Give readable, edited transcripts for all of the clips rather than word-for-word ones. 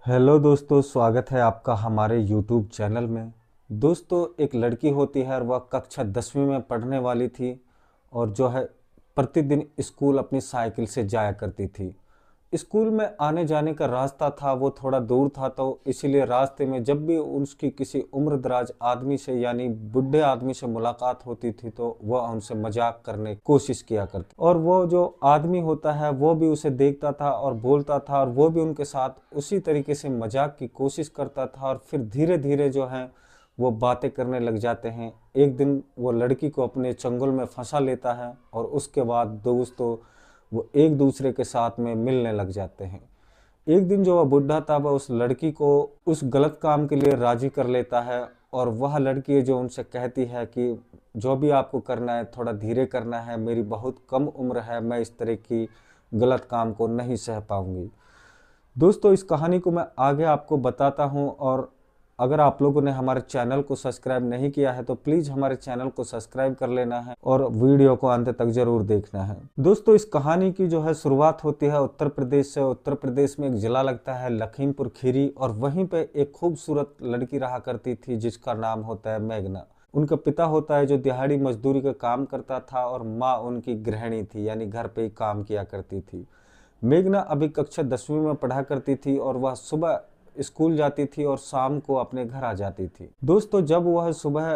Hello दोस्तों, स्वागत है आपका हमारे यूट्यूब चैनल में। दोस्तों, एक लड़की होती है और वह कक्षा 10वीं में पढ़ने वाली थी और जो है प्रतिदिन स्कूल अपनी साइकिल से जाया करती थी। स्कूल में आने जाने का रास्ता था वो थोड़ा दूर था, तो इसीलिए रास्ते में जब भी उसकी किसी उम्रदराज आदमी से यानी बूढ़े आदमी से मुलाकात होती थी तो वह उनसे मजाक करने की कोशिश किया करती और वो जो आदमी होता है वो भी उसे देखता था और बोलता था और वो भी उनके साथ उसी तरीके से मजाक की कोशिश करता था और फिर धीरे धीरे जो है वो बातें करने लग जाते हैं। एक दिन वो लड़की को अपने चंगुल में फंसा लेता है और उसके बाद दोस्तों वो एक दूसरे के साथ में मिलने लग जाते हैं। एक दिन जो वह बुढ़ा था वह उस लड़की को उस गलत काम के लिए राजी कर लेता है और वह लड़की है जो उनसे कहती है कि जो भी आपको करना है थोड़ा धीरे करना है, मेरी बहुत कम उम्र है, मैं इस तरह की गलत काम को नहीं सह पाऊंगी। दोस्तों, इस कहानी को मैं आगे आपको बताता हूं और अगर आप लोगों ने हमारे चैनल को सब्सक्राइब नहीं किया है तो प्लीज़ हमारे चैनल को सब्सक्राइब कर लेना है और वीडियो को अंत तक जरूर देखना है। दोस्तों, इस कहानी की जो है शुरुआत होती है उत्तर प्रदेश से। उत्तर प्रदेश में एक जिला लगता है लखीमपुर खीरी और वहीं पे एक खूबसूरत लड़की रहा करती थी जिसका नाम होता है मेघना। उनका पिता होता है जो दिहाड़ी मजदूरी का काम करता था और माँ उनकी गृहिणी थी यानी घर पे ही काम किया करती थी। मेघना अभी कक्षा 10वीं में पढ़ा करती थी और वह सुबह स्कूल जाती थी और शाम को अपने घर आ जाती थी। दोस्तों, जब वह सुबह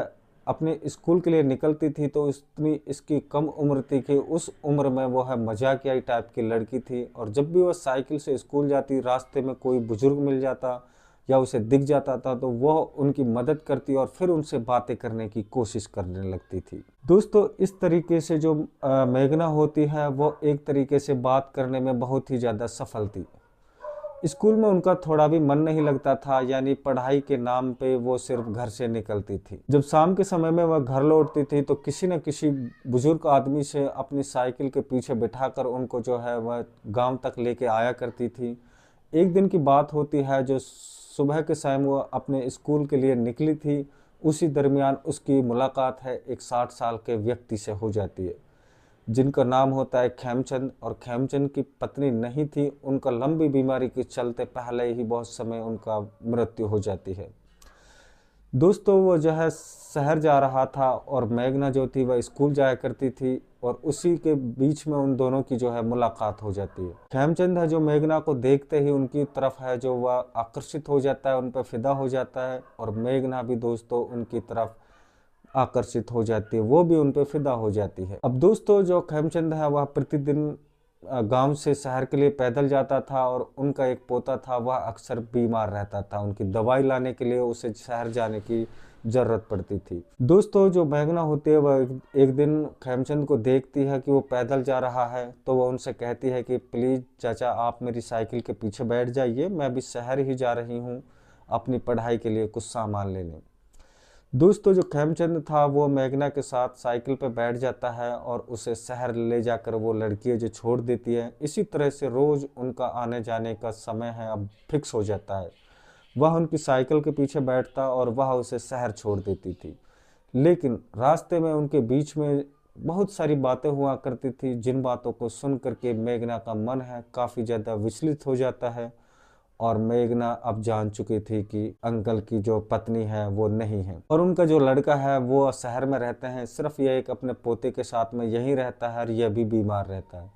अपने स्कूल के लिए निकलती थी तो इतनी इसकी कम उम्र थी कि उस उम्र में वह मजाकिया टाइप की लड़की थी और जब भी वह साइकिल से स्कूल जाती रास्ते में कोई बुजुर्ग मिल जाता या उसे दिख जाता था तो वह उनकी मदद करती और फिर उनसे बातें करने की कोशिश करने लगती थी। दोस्तों, इस तरीके से जो मेघना होती है वो एक तरीके से बात करने में बहुत ही ज़्यादा सफल थी। स्कूल में उनका थोड़ा भी मन नहीं लगता था यानी पढ़ाई के नाम पे वो सिर्फ घर से निकलती थी। जब शाम के समय में वह घर लौटती थी तो किसी न किसी बुजुर्ग आदमी से अपनी साइकिल के पीछे बिठाकर उनको जो है वह गांव तक लेके आया करती थी। एक दिन की बात होती है जो सुबह के समय वो अपने स्कूल के लिए निकली थी, उसी दरमियान उसकी मुलाकात है एक 60 साल के व्यक्ति से हो जाती है जिनका नाम होता है खेमचंद। और खेमचंद की पत्नी नहीं थी, उनका लंबी बीमारी के चलते पहले ही बहुत समय उनका मृत्यु हो जाती है। दोस्तों, वो जो है शहर जा रहा था और मेघना जो थी वह स्कूल जाया करती थी और उसी के बीच में उन दोनों की जो है मुलाकात हो जाती है। खेमचंद है जो मेघना को देखते ही उनकी तरफ है जो वह आकर्षित हो जाता है, उन पर फिदा हो जाता है और मेघना भी दोस्तों उनकी तरफ आकर्षित हो जाती है, वो भी उन पे फिदा हो जाती है। अब दोस्तों, जो खेमचंद है वह प्रतिदिन गांव से शहर के लिए पैदल जाता था और उनका एक पोता था वह अक्सर बीमार रहता था, उनकी दवाई लाने के लिए उसे शहर जाने की जरूरत पड़ती थी। दोस्तों, जो मेघना होती है वह एक दिन खेमचंद को देखती है कि वो पैदल जा रहा है तो वह उनसे कहती है कि प्लीज चाचा आप मेरी साइकिल के पीछे बैठ जाइए, मैं भी शहर ही जा रही हूँ अपनी पढ़ाई के लिए कुछ सामान लेने। दोस्तों, जो खेमचंद था वो मेघना के साथ साइकिल पर बैठ जाता है और उसे शहर ले जाकर वो लड़की है जो छोड़ देती है। इसी तरह से रोज उनका आने जाने का समय है अब फिक्स हो जाता है। वह उनकी साइकिल के पीछे बैठता और वह उसे शहर छोड़ देती थी। लेकिन रास्ते में उनके बीच में बहुत सारी बातें हुआ करती थी जिन बातों को सुन करके मेघना का मन है काफ़ी ज़्यादा विचलित हो जाता है और मेघना अब जान चुकी थी कि अंकल की जो पत्नी है वो नहीं है और उनका जो लड़का है वो शहर में रहते हैं, सिर्फ यह एक अपने पोते के साथ में यहीं रहता है और यह भी बीमार रहता है।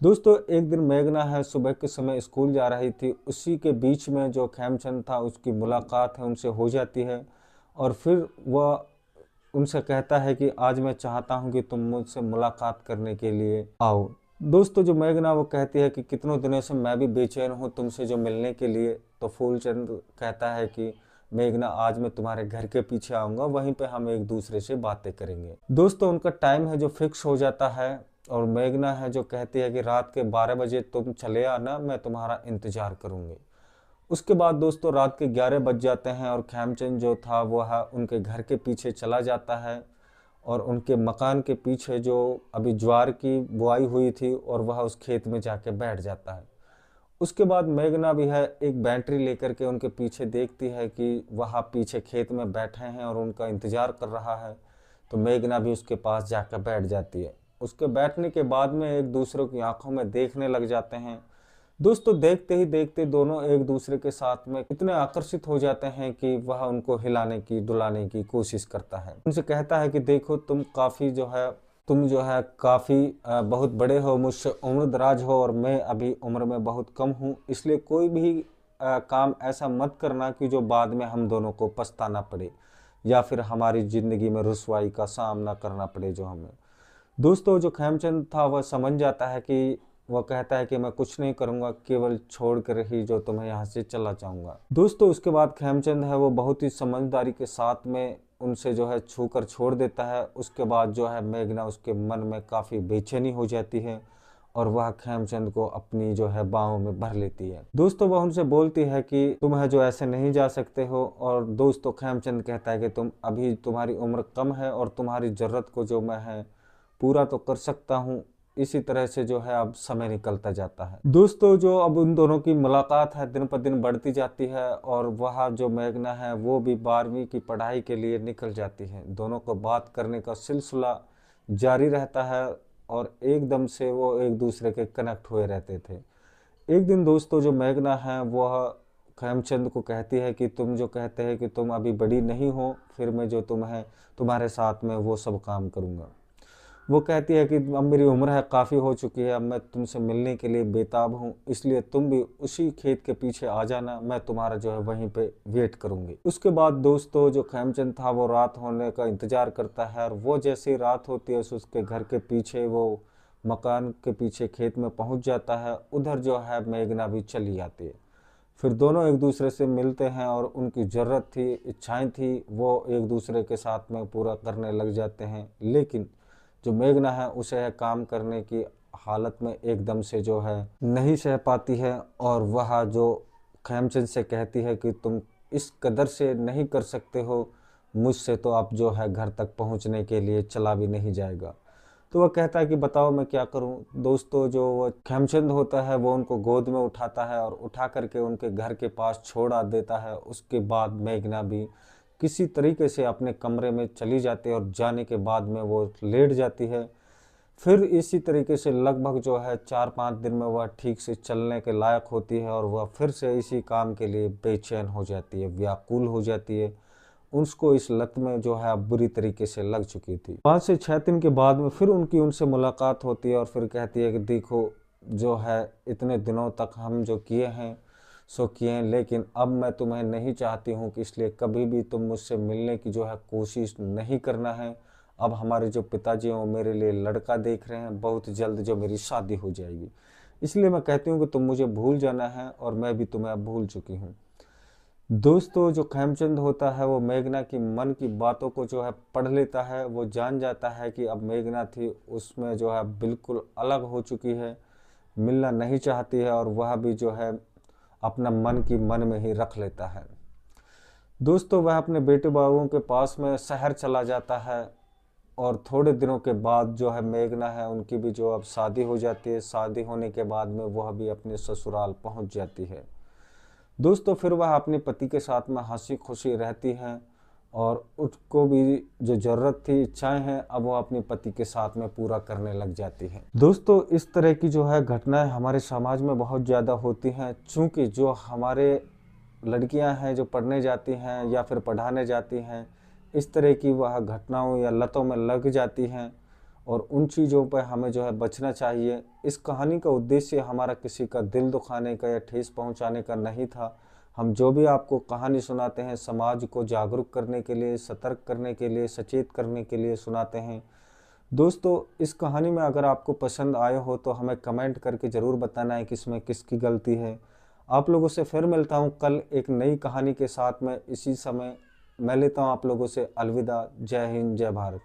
दोस्तों, एक दिन मेघना है सुबह के समय स्कूल जा रही थी, उसी के बीच में जो खेमचंद था उसकी मुलाकात है उनसे हो जाती है और फिर वह उनसे कहता है कि आज मैं चाहता हूं कि तुम मुझसे मुलाकात करने के लिए आओ। दोस्तों, जो मेघना वो कहती है कि कितनों दिनों से मैं भी बेचैन हूँ तुमसे जो मिलने के लिए। तो फूलचंद कहता है कि मेघना आज मैं तुम्हारे घर के पीछे आऊँगा, वहीं पे हम एक दूसरे से बातें करेंगे। दोस्तों, उनका टाइम है जो फिक्स हो जाता है और मेघना है जो कहती है कि रात के 12 बजे तुम चले आना, मैं तुम्हारा इंतजार करूँगी। उसके बाद दोस्तों रात के 11 बज जाते हैं और खेमचंद जो था वह उनके घर के पीछे चला जाता है और उनके मकान के पीछे जो अभी ज्वार की बुआई हुई थी और वह उस खेत में जाके बैठ जाता है। उसके बाद मेघना भी है एक बैटरी लेकर के उनके पीछे देखती है कि वह पीछे खेत में बैठे हैं और उनका इंतजार कर रहा है। तो मेघना भी उसके पास जाकर बैठ जाती है। उसके बैठने के बाद में एक दूसरे की आंखों में देखने लग जाते हैं। दोस्तों देखते ही देखते दोनों एक दूसरे के साथ में इतने आकर्षित हो जाते हैं कि वह उनको हिलाने की डुलाने की कोशिश करता है। उनसे कहता है कि देखो तुम जो है काफ़ी बहुत बड़े हो, मुझसे उम्र-दराज हो और मैं अभी उम्र में बहुत कम हूँ, इसलिए कोई भी काम ऐसा मत करना कि जो बाद में हम दोनों को पछताना पड़े या फिर हमारी ज़िंदगी में रुसवाई का सामना करना पड़े जो हमें। दोस्तों जो खेमचंद था वह समझ जाता है कि वह कहता है कि मैं कुछ नहीं करूँगा, केवल छोड़ कर ही जो तुम्हें यहाँ से चला जाऊँगा। दोस्तों उसके बाद खेमचंद है वो बहुत ही समझदारी के साथ में उनसे जो है छू कर छोड़ देता है। उसके बाद जो है मेघना उसके मन में काफ़ी बेचैनी हो जाती है और वह खेमचंद को अपनी जो है बाहों में भर लेती है। दोस्तों वह उनसे बोलती है कि तुम है जो ऐसे नहीं जा सकते हो, और दोस्तों खेमचंद कहता है कि तुम्हारी उम्र कम है और तुम्हारी ज़रूरत को जो मैं है पूरा तो कर सकता हूँ। इसी तरह से जो है अब समय निकलता जाता है। दोस्तों जो अब उन दोनों की मुलाकात है दिन पर दिन बढ़ती जाती है और वह जो मेघना है वो भी 12वीं की पढ़ाई के लिए निकल जाती है। दोनों को बात करने का सिलसिला जारी रहता है और एकदम से वो एक दूसरे के कनेक्ट हुए रहते थे। एक दिन दोस्तों जो मेघना है वह खेमचंद को कहती है कि तुम जो कहते हैं कि तुम अभी बड़ी नहीं हो, फिर मैं जो तुम्हारे साथ में वो सब काम करूँगा। वो कहती है कि अब मेरी उम्र है काफ़ी हो चुकी है, अब मैं तुमसे मिलने के लिए बेताब हूँ, इसलिए तुम भी उसी खेत के पीछे आ जाना, मैं तुम्हारा जो है वहीं पे वेट करूँगी। उसके बाद दोस्तों जो खेमचंद था वो रात होने का इंतज़ार करता है और वो जैसे ही रात होती है उसके घर के पीछे, वो मकान के पीछे खेत में पहुँच जाता है। उधर जो है मेघना भी चली आती है। फिर दोनों एक दूसरे से मिलते हैं और उनकी ज़रूरत थी, इच्छाएं थी, वो एक दूसरे के साथ में पूरा करने लग जाते हैं। लेकिन जो मेघना है उसे है काम करने की हालत में एकदम से जो है नहीं सह पाती है और वह जो खेमचंद से कहती है कि तुम इस कदर से नहीं कर सकते हो, मुझसे तो आप जो है घर तक पहुंचने के लिए चला भी नहीं जाएगा। तो वह कहता है कि बताओ मैं क्या करूं। दोस्तों जो वो खेमचंद होता है वो उनको गोद में उठाता है और उठा करके उनके घर के पास छोड़ा देता है। उसके बाद मेघना भी किसी तरीके से अपने कमरे में चली जाती है और जाने के बाद में वो लेट जाती है। फिर इसी तरीके से लगभग जो है 4-5 दिन में वह ठीक से चलने के लायक होती है और वह फिर से इसी काम के लिए बेचैन हो जाती है, व्याकुल हो जाती है। उसको इस लत में जो है बुरी तरीके से लग चुकी थी। 5 से 6 दिन के बाद में फिर उनकी उनसे मुलाकात होती है और फिर कहती है कि देखो जो है इतने दिनों तक हम जो किए हैं सो किए हैं, लेकिन अब मैं तुम्हें नहीं चाहती हूँ कि इसलिए कभी भी तुम मुझसे मिलने की जो है कोशिश नहीं करना है। अब हमारे जो पिताजी हैं वो मेरे लिए लड़का देख रहे हैं, बहुत जल्द जो मेरी शादी हो जाएगी, इसलिए मैं कहती हूँ कि तुम मुझे भूल जाना है और मैं भी तुम्हें अब भूल चुकी हूँ। दोस्तों जो खेमचंद होता है वो मेघना की मन की बातों को जो है पढ़ लेता है। वो जान जाता है कि अब मेघना थी उसमें जो है बिल्कुल अलग हो चुकी है, मिलना नहीं चाहती है और वह भी जो है अपना मन की मन में ही रख लेता है। दोस्तों वह अपने बेटे बाबुओं के पास में शहर चला जाता है और थोड़े दिनों के बाद जो है मेघना है उनकी भी जो अब शादी हो जाती है। शादी होने के बाद में वह भी अपने ससुराल पहुंच जाती है। दोस्तों फिर वह अपने पति के साथ में हंसी खुशी रहती हैं और उसको भी जो ज़रूरत थी, इच्छाएं हैं, अब वो अपने पति के साथ में पूरा करने लग जाती हैं। दोस्तों इस तरह की जो है घटनाएं हमारे समाज में बहुत ज़्यादा होती हैं, चूँकि जो हमारे लड़कियां हैं जो पढ़ने जाती हैं या फिर पढ़ाने जाती हैं, इस तरह की वह घटनाओं या लतों में लग जाती हैं और उन चीज़ों पर हमें जो है बचना चाहिए। इस कहानी का उद्देश्य हमारा किसी का दिल दुखाने का या ठेस पहुंचाने का नहीं था। हम जो भी आपको कहानी सुनाते हैं समाज को जागरूक करने के लिए, सतर्क करने के लिए, सचेत करने के लिए सुनाते हैं। दोस्तों इस कहानी में अगर आपको पसंद आए हो तो हमें कमेंट करके ज़रूर बताना है कि इसमें किसकी गलती है। आप लोगों से फिर मिलता हूँ कल एक नई कहानी के साथ में, इसी समय मैं लेता हूँ आप लोगों से अलविदा। जय हिंद, जय भारत।